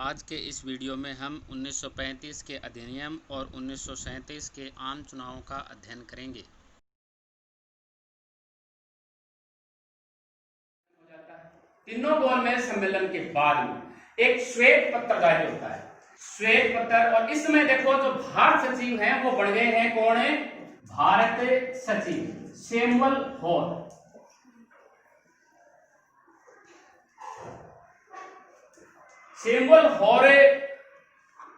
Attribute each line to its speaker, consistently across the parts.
Speaker 1: आज के इस वीडियो में हम 1935 के अधिनियम और 1937 के आम चुनावों का अध्ययन करेंगे।
Speaker 2: तीनों गोलमेज सम्मेलन के बाद में एक श्वेत पत्र जारी होता है, श्वेत पत्र। और इसमें देखो जो भारत सचिव हैं वो बन गए हैं, कौन है? भारत सचिव सैमुअल हॉर। सैमुअल हॉर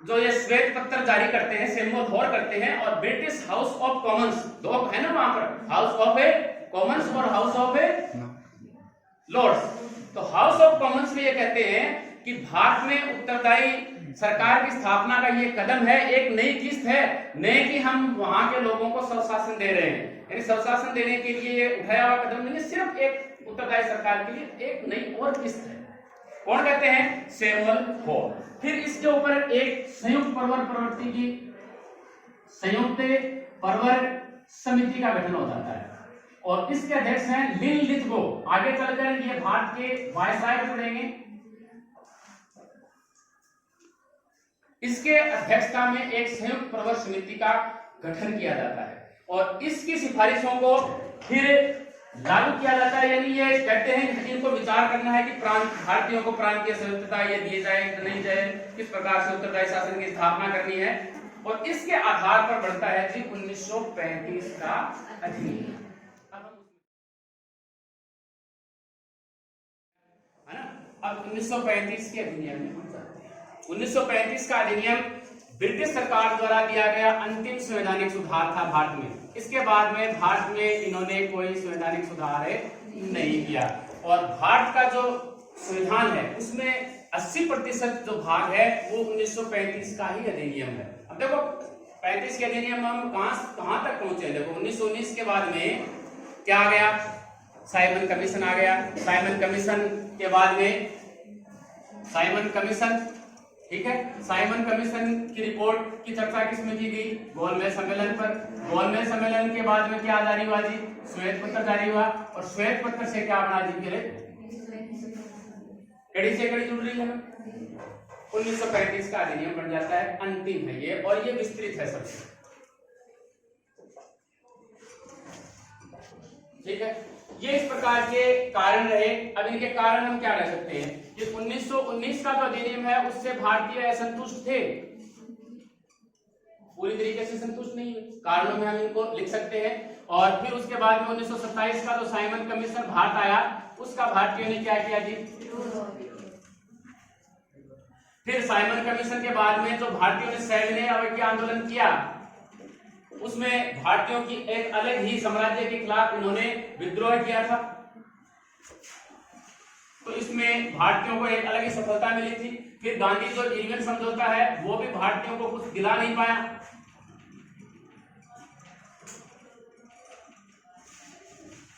Speaker 2: जो ये श्वेत पत्र जारी करते हैं, सैमुअल हॉर करते हैं। और ब्रिटिश हाउस ऑफ कॉमन्स, दो है ना वहां पर, हाउस ऑफ कॉमन्स और हाउस ऑफ लॉर्ड्स। तो हाउस ऑफ कॉमन्स में ये कहते हैं कि भारत में उत्तरदायी सरकार की स्थापना का ये कदम है, एक नई किस्त है, नए कि हम वहां के लोगों को स्वशासन दे रहे हैं। यानी स्वशासन देने के लिए उठाया हुआ कदम नहीं है, सिर्फ एक उत्तरदायी सरकार के लिए एक नई और किस्त है। कौन कहते हैं? Samuel Hoare. फिर इसके ऊपर एक संयुक्त परवर प्रवृत्ति की संयुक्त परवर समिति का गठन हो जाता है और इसके अध्यक्ष हैं लिनलिथगो। आगे चलकर ये भारत के वायसराय जुड़ेंगे। इसके अध्यक्षता में एक संयुक्त प्रवर समिति का गठन किया जाता है और इसकी सिफारिशों को फिर लागू किया जाता है। यानी ये कहते हैं इनको विचार करना है कि भारतीयों को प्रांतीय संयुक्तता ये दिए जाए कि नहीं जाए, किस प्रकार से उत्तरदायी शासन की स्थापना करनी है। और इसके आधार पर बढ़ता है जी 1935 का अधिनियम, है ना। अब 1935 के अधिनियम में हम जाते हैं। 1935 का अधिनियम ब्रिटिश सरकार द्वारा दिया गया अंतिम संवैधानिक सुधार था भारत में। इसके बाद में भारत में इन्होंने कोई संवैधानिक सुधार नहीं किया और भारत का जो संविधान है उसमें 80% जो भाग है वो 1935 का ही अधिनियम है। अब देखो 35 के अधिनियम हम कहां तक पहुंचे। देखो 1919 के बाद में क्या आ गया? साइमन कमीशन आ गया। साइमन कमीशन के बाद में साइमन कमीशन, ठीक है। साइमन कमीशन की रिपोर्ट की चर्चा किसमें की गई? गोलमेज सम्मेलन पर। गोलमेज सम्मेलन के बाद में क्या जारी हुआ जी? श्वेत पत्र जारी हुआ। और श्वेत पत्र से क्या बना जी? कड़ी से कड़ी जुड़ रही है। 1935 का अधिनियम बन जाता है, अंतिम है ये और ये विस्तृत है सबसे, ठीक है। ये इस प्रकार के कारण रहे। अब इनके कारण हम क्या कह सकते हैं? ये 1919 का जो अधिनियम है उससे भारतीय असंतुष्ट थे, पूरी तरीके से संतुष्ट नहीं हुए। कारणों में हम इनको लिख सकते हैं। और फिर उसके बाद में 1927 का जो साइमन कमीशन भारत आया उसका भारतीयों ने क्या किया जी? फिर साइमन कमीशन के बाद में जो भारतीयों ने सविनय अवज्ञा आंदोलन किया उसमें भारतीयों की एक अलग ही साम्राज्य के खिलाफ इन्होंने विद्रोह किया था। तो इसमें भारतीयों को एक अलग ही सफलता मिली थी। फिर गांधी जो इरविन समझौता है वो भी भारतीयों को कुछ दिला नहीं पाया।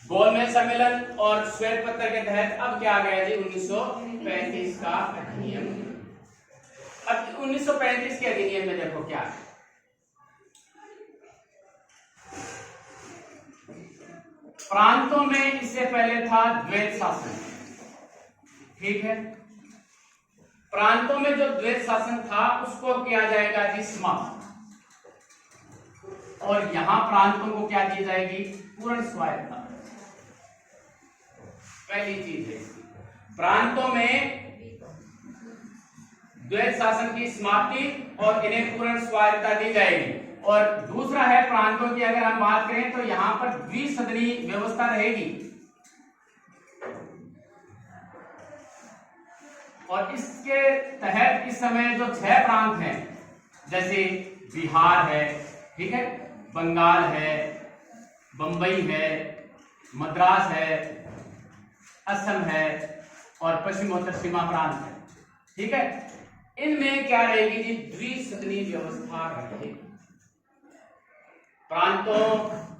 Speaker 2: गोलमेज सम्मेलन और श्वेत पत्र के तहत अब क्या आ गया जी? 1935 का अधिनियम। अब 1935 के अधिनियम में देखो क्या है। प्रांतों में इससे पहले था द्वैत शासन, ठीक है। प्रांतों में जो द्वैत शासन था उसको किया जाएगा जी समाप्त और यहां प्रांतों को क्या दी जाएगी? पूर्ण स्वायत्तता। पहली चीज है प्रांतों में द्वैत शासन की समाप्ति और इन्हें पूर्ण स्वायत्तता दी जाएगी। और दूसरा है प्रांतों की अगर हम बात करें तो यहां पर द्विसदनीय व्यवस्था रहेगी और इसके तहत इस समय जो 6 प्रांत हैं जैसे बिहार है, ठीक है, बंगाल है, बंबई है, मद्रास है, असम है और पश्चिमोत्तर सीमा प्रांत है, ठीक है। इनमें क्या रहेगी जी? द्विसदनीय व्यवस्था रहेगी। प्रांतों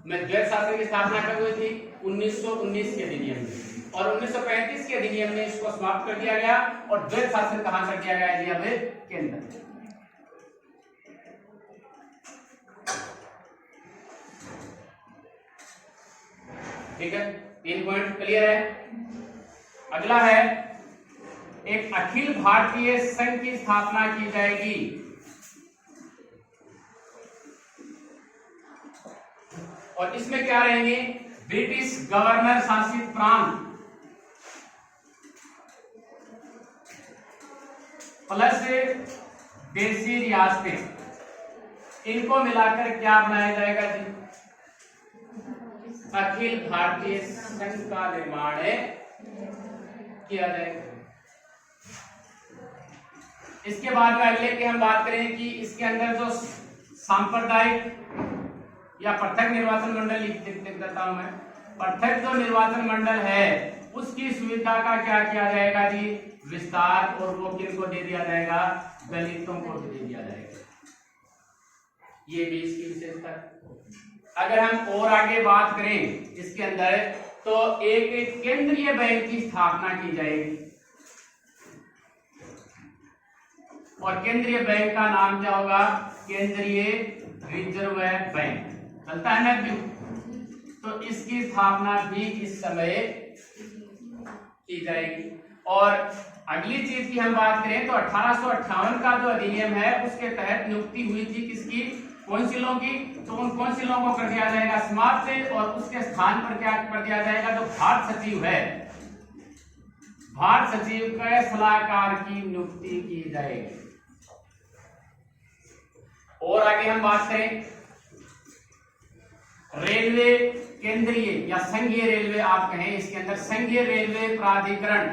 Speaker 2: में द्वैत शासन की स्थापना कब हुई थी? 1919 के अधिनियम में। और 1935 के अधिनियम में इसको समाप्त कर दिया गया और द्वैत शासन कहां कर दिया गया जी? अब केंद्र। ठीक है, 3 पॉइंट क्लियर है। अगला है एक अखिल भारतीय संघ की स्थापना की जाएगी। और इसमें क्या रहेंगे? ब्रिटिश गवर्नर शासित प्रांत प्लस देशी रियासतें, इनको मिलाकर क्या बनाया जाएगा जी? अखिल भारतीय संघ का निर्माण किया जाएगा। इसके बाद में अगले की हम बात करें कि इसके अंदर जो सांप्रदायिक या पृथक निर्वाचन मंडल लिख देता हूं मैं, पृथक जो निर्वाचन मंडल है उसकी सुविधा का क्या किया जाएगा जी? विस्तार। और वो किनको दे दिया जाएगा? दलितों को दे दिया जाएगा। ये भी इसकी विशेषता है। अगर हम और आगे बात करें इसके अंदर, तो एक केंद्रीय बैंक की स्थापना की जाएगी। और केंद्रीय बैंक का नाम क्या होगा? केंद्रीय रिजर्व बैंक। चलता है ना क्यों? तो इसकी स्थापना भी इस समय की जाएगी। और अगली चीज की हम बात करें तो 1858 का जो अधिनियम है उसके तहत नियुक्ति हुई थी किसकी? काउंसिलों की। तो उन काउंसिलों को कर दिया जाएगा समाप्त और उसके स्थान पर क्या कर दिया जाएगा? जो भारत सचिव है, भारत सचिव के सलाहकार की नियुक्ति की जाएगी। और आगे हम बात करें रेलवे केंद्रीय या संघीय रेलवे आप कहें, इसके अंदर संघीय रेलवे प्राधिकरण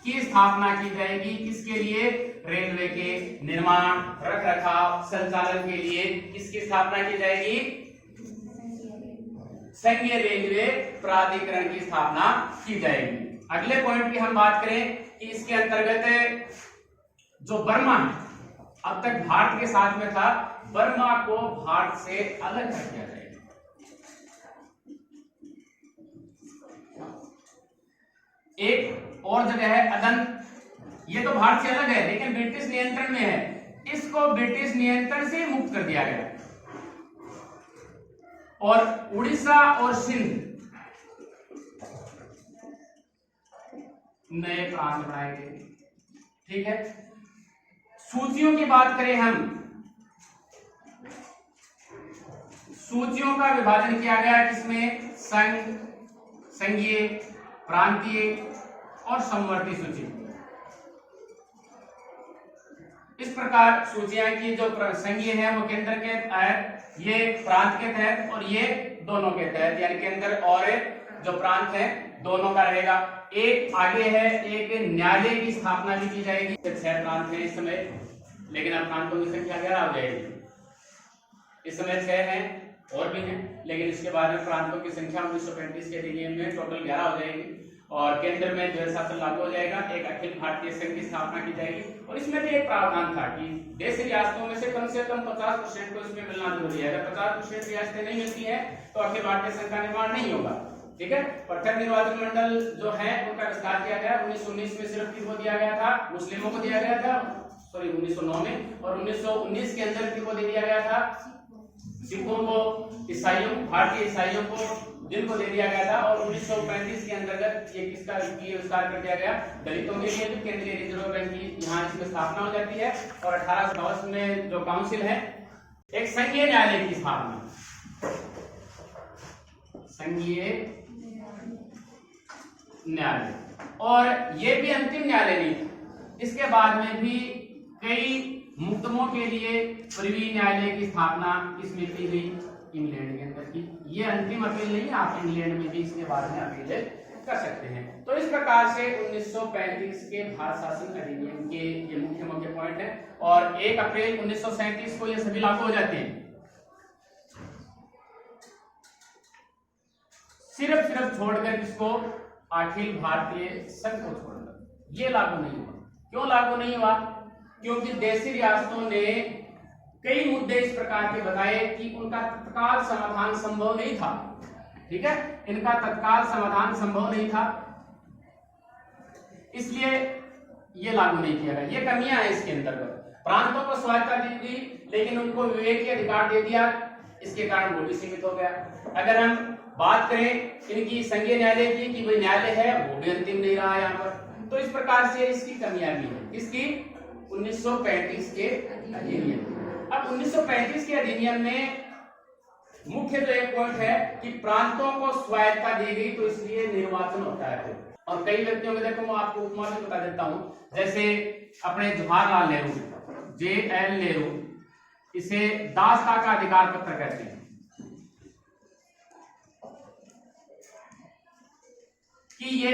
Speaker 2: की स्थापना की जाएगी। किसके लिए? रेलवे के निर्माण, रख रखाव, संचालन के लिए किसकी स्थापना की जाएगी? संघीय रेलवे प्राधिकरण की स्थापना की जाएगी। अगले पॉइंट की हम बात करें कि इसके अंतर्गत जो बर्मा है, अब तक भारत के साथ में था, बर्मा को भारत से अलग कर दिया जाएगा। एक और जगह है अदन, ये तो भारत से अलग है लेकिन ब्रिटिश नियंत्रण में है, इसको ब्रिटिश नियंत्रण से मुक्त कर दिया गया। और उड़ीसा और सिंध नए प्रांत बनाए गए। ठीक है। सूचियों की बात करें हम, सूचियों का विभाजन किया गया किसमें? संघ, संघीय, प्रांतीय और समवर्ती सूची। इस प्रकार सूचियां की जो संघीय है वो केंद्र के तहत, ये प्रांत के तहत और ये दोनों के तहत, यानी केंद्र और जो प्रांत है दोनों का रहेगा। एक आगे है, एक न्यायालय की स्थापना भी की जाएगी। 6 प्रांत है इस समय, लेकिन अब प्रांतों की संख्या 11 हो जाएगी। इस समय 6 है और भी हैं, लेकिन इसके बाद में प्रांतों की संख्या 1935 के अधिनियम में टोटल 11 हो जाएगी। और केंद्र में द्वैध शासन लागू हो जाएगा। एक अखिल भारतीय संघ की स्थापना की जाएगी। और इसमें भी एक प्रावधान था कि देश रियासतों में से कम 50% को इसमें मिलना जरूरी है। अगर 50% रियासतें नहीं मिलती हैं तो अखिल भारतीय संघ का निर्माण नहीं होगा। ठीक है। पृथक निर्वाचन मंडल जो है उनका विस्तार किया गया। 1919 में सिर्फ किसको दिया गया था? मुस्लिमों को दिया गया था, सॉरी 1909 में। और 1919 के अंदर किसको दे दिया गया था? सिखों को, ईसाइयों, भारतीय ईसाइयों को, जिनको दे दिया गया था। और 1935 के अंतर्गत ये किसका विस्तार कर दिया गया? दलितों के लिए भी केंद्रीय रिजर्व बैंक की यहाँ इसमें स्थापना हो जाती है। और 1858 में जो काउंसिल है, एक संघीय न्यायालय की स्थापना, संघीय न्यायालय। और ये भी अंतिम न्यायालय नहीं था, इसके बाद में भी कई मुकदमों के लिए प्रिवी न्यायालय की स्थापना इसमें की गई इंग्लैंड के अंदर की। ये अंतिम अपील नहीं है, आप इंग्लैंड में भी इसके बारे में अपील कर सकते हैं। तो इस प्रकार से 1935 के भारत शासन अधिनियम के ये मुख्य मुख्य पॉइंट है। और 1 अप्रैल 1937 को ये सभी लागू हो जाते हैं। सिर्फ छोड़कर किसको? अखिल भारतीय संघ को छोड़कर। ये लागू नहीं हुआ। क्यों लागू नहीं हुआ? क्योंकि देशी रियासतों ने कई मुद्दे इस प्रकार के बताए कि उनका तत्काल समाधान संभव नहीं था। ठीक है, इनका तत्काल समाधान संभव नहीं था, इसलिए ये लागू नहीं किया गया। ये कमियां हैं इसके अंतर्गत। प्रांतों को स्वायत्तता दी गई लेकिन उनको विवेक के अधिकार दे दिया, इसके कारण वो भी सीमित हो गया। अगर हम बात करें इनकी संघीय न्यायालय की कि भाई न्यायालय है, वो भी अंतिम नहीं रहा यहाँ पर। तो इस प्रकार से इसकी कमियां भी है। इसकी 1935 के अधिनियम। अब 1935 के अधिनियम में मुख्य जो एक पॉइंट है कि प्रांतों को स्वायत्तता दी गई, तो इसलिए निर्वाचन होता है। और कई व्यक्तियों को देखो, मैं आपको उपमा भी बता देता हूं, जैसे अपने जवाहरलाल नेहरू, JL नेहरू, इसे दासता का अधिकार पत्र कहते हैं कि ये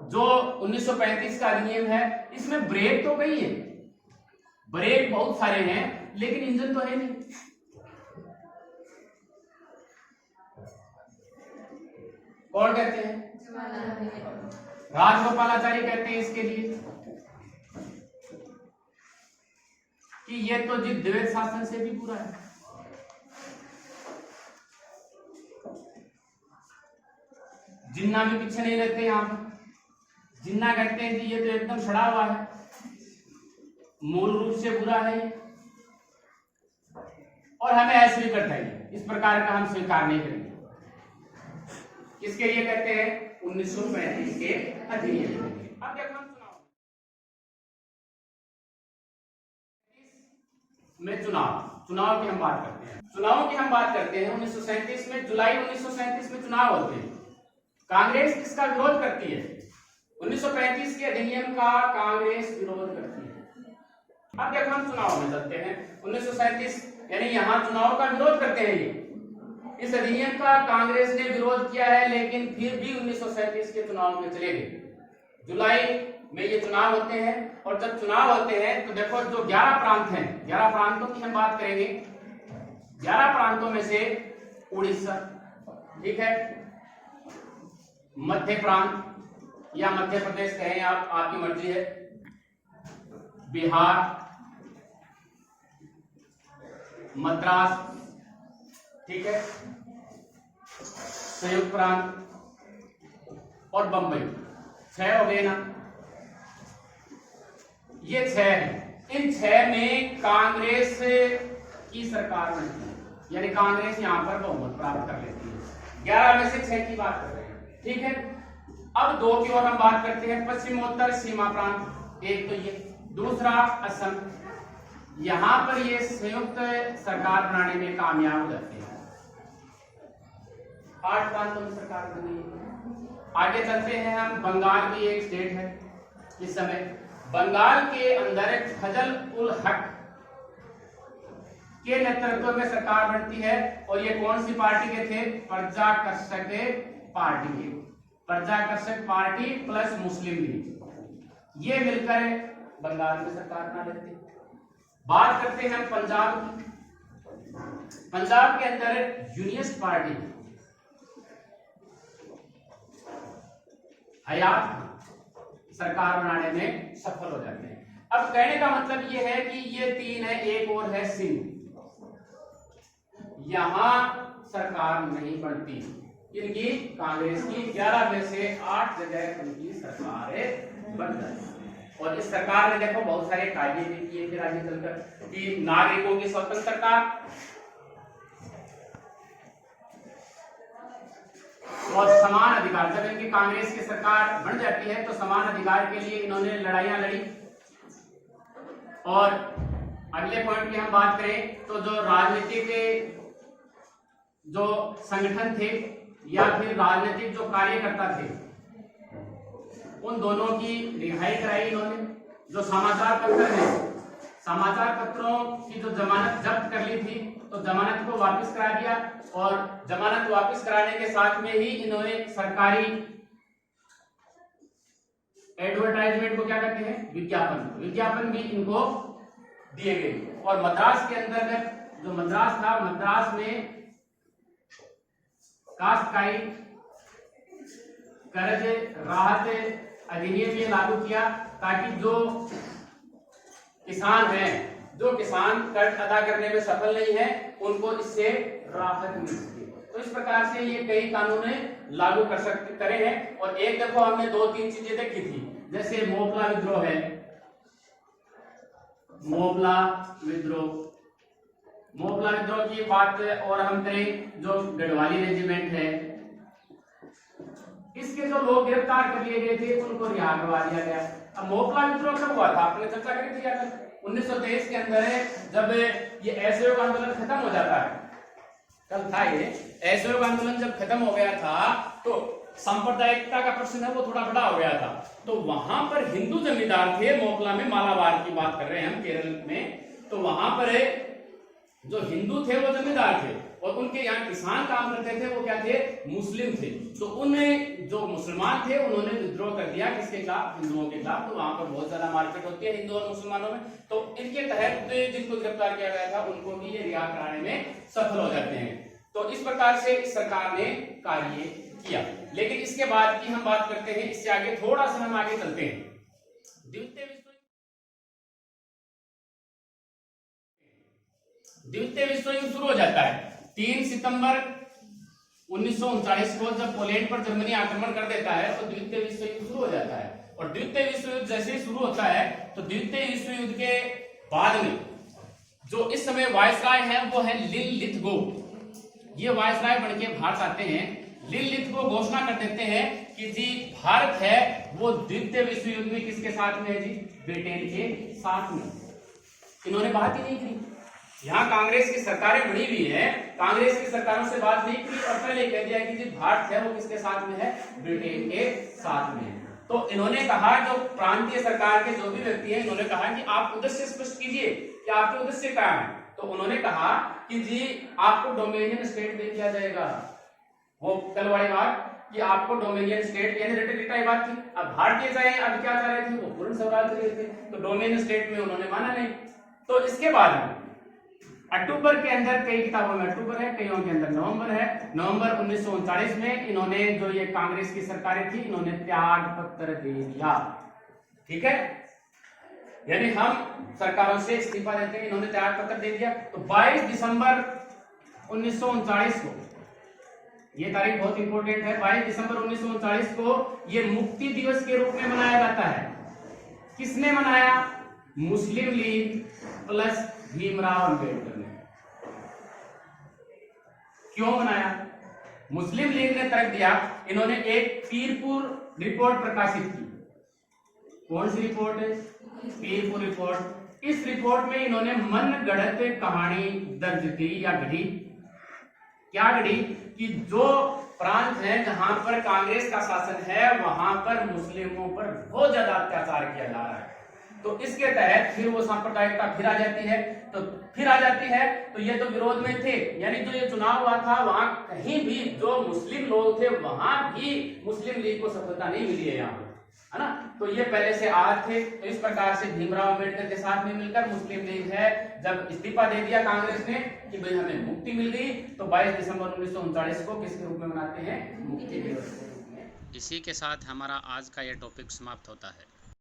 Speaker 2: जो 1935 का अधिनियम है, इसमें ब्रेक तो कई है, ब्रेक बहुत सारे हैं, लेकिन इंजन तो है नहीं। कौन कहते हैं? राजगोपालाचारी कहते हैं इसके लिए कि ये तो जी द्वैत शासन से भी बुरा है। जिन्ना भी पीछे नहीं रहते यहाँ पर। जिन्ना कहते हैं कि ये तो एकदम सड़ा हुआ है, मूल रूप से बुरा है और हमें अस्वीकृत है, इस प्रकार का हम स्वीकार नहीं करेंगे। इसके लिए कहते हैं 1935 के अधिनियम। अब देखो हम चुनाव की हम बात करते हैं। चुनाव की हम बात करते हैं 1937 में, जुलाई 1937 में चुनाव होते हैं। कांग्रेस किसका विरोध करती है? 1935 के अधिनियम का कांग्रेस विरोध करती है। अब देखो हम चुनाव में चलते हैं। 1937 यानी यहाँ चुनाव का विरोध करते हैं ये। इस अधिनियम का कांग्रेस ने विरोध किया है, लेकिन फिर भी 1937 के चुनाव में चले गए। जुलाई में ये चुनाव होते हैं, और जब चुनाव होते हैं तो देखो जो 11 प्रांत हैं, 11 प्रांतों की हम बात करेंगे। 11 प्रांतों में से उड़ीसा, ठीक है, मध्य प्रांत या मध्य प्रदेश कहें आप, आपकी मर्जी है, बिहार, मद्रास, ठीक है, संयुक्त प्रांत और बंबई। 6 हो गए ना, ये 6 हैं। इन 6 में कांग्रेस की सरकार बनती है, यानी कांग्रेस यहां पर बहुमत प्राप्त कर लेती है। 11 में से 6 की बात कर रहे हैं, ठीक है। अब 2 की ओर हम बात करते हैं। पश्चिमोत्तर सीमा प्रांत, एक तो ये, दूसरा असम। यहां पर ये संयुक्त सरकार बनाने में कामयाब हो जाते हैं। 8 प्रांतों में सरकार बनी है। आगे चलते हैं हम। बंगाल भी एक स्टेट है इस समय। बंगाल के अंदर फजल उल हक के नेतृत्व में सरकार बनती है, और ये कौन सी पार्टी के थे? प्रजाकर्षक पार्टी के। प्रजाकर्षक पार्टी प्लस मुस्लिम लीग, ये मिलकर बंगाल में सरकार बना लेते हैं। बात करते हैं पंजाब की। पंजाब के अंदर यूनियनिस्ट पार्टी हयात सरकार बनाने में सफल हो जाते हैं। अब कहने का मतलब ये है कि ये 3 है, एक और है सिंध। यहां सरकार नहीं बनती, इनकी कांग्रेस की 11 में से 8 जगह उनकी सरकार बन जाती है। और इस सरकार ने देखो बहुत सारे कायदे भी किए थे आगे चलकर, कि नागरिकों की स्वतंत्रता और समान अधिकार। जब इनकी कांग्रेस की सरकार बन जाती है तो समान अधिकार के लिए इन्होंने लड़ाइयां लड़ी। और अगले पॉइंट की हम बात करें तो जो राजनीतिक जो संगठन थे या फिर राजनीतिक जो कार्यकर्ता थे, उन दोनों की रिहाई कराई इन्होंने। जो समाचार पत्र है, समाचार पत्रों की जो जमानत जब्त कर ली थी, तो जमानत को वापस करा दिया। और जमानत वापस कराने के साथ में ही इन्होंने सरकारी एडवर्टाइजमेंट को क्या कहते हैं? विज्ञापन भी इनको दिए गए। और मद्रास के अंतर्गत जो मद्रास था, मद्रास में काश्तकारी कर्ज राहत अधिनियम ये लागू किया, ताकि जो किसान हैं, जो किसान कर्ज अदा करने में सफल नहीं है, उनको इससे राहत मिल सके। तो इस प्रकार से ये कई कानून लागू करे हैं। और एक देखो हमने 2-3 चीजें देखी थी, जैसे मोपला विद्रोह है, मोपला विद्रोह की बात और हम करें, जो गढ़वाली रेजिमेंट है, इसके जो लोग गिरफ्तार कर लिए गए थे उनको रिहा करवा दिया गया। अब मोकला विद्रोह कब हुआ था, आपने चर्चा करी थी यार, 1923 के अंदर है, जब ये असहयोग आंदोलन खत्म हो जाता है, कल था ये असहयोग आंदोलन जब खत्म हो गया था तो सांप्रदायिकता का प्रश्न है वो थोड़ा बड़ा हो गया था। तो वहां पर हिंदू जमींदार थे, मोकला में, मालाबार की बात कर रहे हैं हम, केरल में। तो वहां पर जो हिंदू थे वो जमींदार थे और उनके यहाँ किसान काम करते थे, वो क्या थे, मुस्लिम थे। तो उन्हें जो मुसलमान थे उन्होंने विद्रोह कर दिया किसके खिलाफ, हिंदुओं के खिलाफ। तो वहां पर बहुत ज्यादा मारपीट होती है हिंदू और मुसलमानों में। तो इनके तहत जिनको गिरफ्तार किया गया था उनको भी ये रिहा कराने में सफल हो जाते हैं। तो इस प्रकार से इस सरकार ने कार्य किया। लेकिन इसके बाद की हम बात करते हैं, इससे आगे थोड़ा सा हम आगे चलते हैं। द्वितीय विश्व युद्ध शुरू हो जाता है 3 सितंबर 1939 को, जब पोलैंड पर जर्मनी आक्रमण कर देता है तो द्वितीय विश्व युद्ध शुरू हो जाता है। और द्वितीय विश्व युद्ध जैसे ही शुरू होता है तो द्वितीय विश्व युद्ध के बाद में जो इस समय वायसराय है वो है लिन लिथगो। ये वायसराय बन के भारत आते हैं। लिन लिथगो घोषणा कर देते हैं कि जी भारत है वो द्वितीय विश्व युद्ध में किसके साथ में है जी, ब्रिटेन के साथ में। इन्होंने बात ही नहीं की। यहाँ कांग्रेस की सरकारें बनी हुई है, कांग्रेस की सरकारों से बात नहीं की और पहले कह दिया कि जी भारत है वो किसके साथ में है, ब्रिटेन के साथ में है। तो इन्होंने कहा, जो प्रांतीय सरकार के जो भी व्यक्ति हैं, इन्होंने कहा कि आप उद्देश्य स्पष्ट कीजिए कि आपके उद्देश्य क्या है। तो उन्होंने कहा कि जी आपको डोमिनियन स्टेट दे दिया जाएगा। वो कल वाली बात कि आपको डोमिनियन स्टेट यानी रिटाई बात थी। अब भारतीय चाहे अब क्या चाह रहे थे, वो पूर्ण स्वराज चाह रहे थे। तो डोमिनियन स्टेट में उन्होंने माना नहीं। तो इसके बाद अक्टूबर के अंदर, कई किताबों में अक्टूबर है, कईयों के अंदर नवंबर है, नवंबर 1939 में इन्होंने, जो ये कांग्रेस की सरकारें थी, इन्होंने त्याग पत्र दे दिया। ठीक है, यानी हम सरकारों से इस्तीफा देते हैं, इन्होंने त्याग पत्र दे दिया। तो 22 दिसंबर 1939 को, ये तारीख बहुत इंपॉर्टेंट है, 22 दिसंबर 1939 को ये मुक्ति दिवस के रूप में मनाया जाता है। किसने मनाया, मुस्लिम लीग प्लस भीमराव अंबेडकर ने। क्यों मनाया, मुस्लिम लीग ने तर्क दिया, इन्होंने एक पीरपुर रिपोर्ट प्रकाशित की। कौन सी रिपोर्ट है, पीरपुर रिपोर्ट। इस रिपोर्ट में इन्होंने मनगढ़ंत कहानी दर्ज की या घड़ी। क्या घड़ी कि जो प्रांत है जहां पर कांग्रेस का शासन है वहां पर मुस्लिमों पर बहुत ज्यादा अत्याचार किया जा रहा है। तो इसके तहत फिर वो सांप्रदायिकता फिर आ जाती है। तो ये तो विरोध में थे, यानी जो ये चुनाव हुआ था वहां कहीं भी जो मुस्लिम लोग थे वहां भी मुस्लिम लीग को सफलता नहीं मिली है यहाँ, है ना। तो ये पहले से आज थे। तो इस प्रकार से भीमराव अंबेडकर के साथ में मिलकर मुस्लिम लीग है, जब इस्तीफा दे दिया कांग्रेस ने कि भाई हमें मुक्ति मिल गई, तो 22 दिसंबर 1939 को किसके रूप में मनाते हैं, मुक्ति दिवस के रूप में।
Speaker 1: इसी के साथ हमारा आज का यह टॉपिक समाप्त होता है।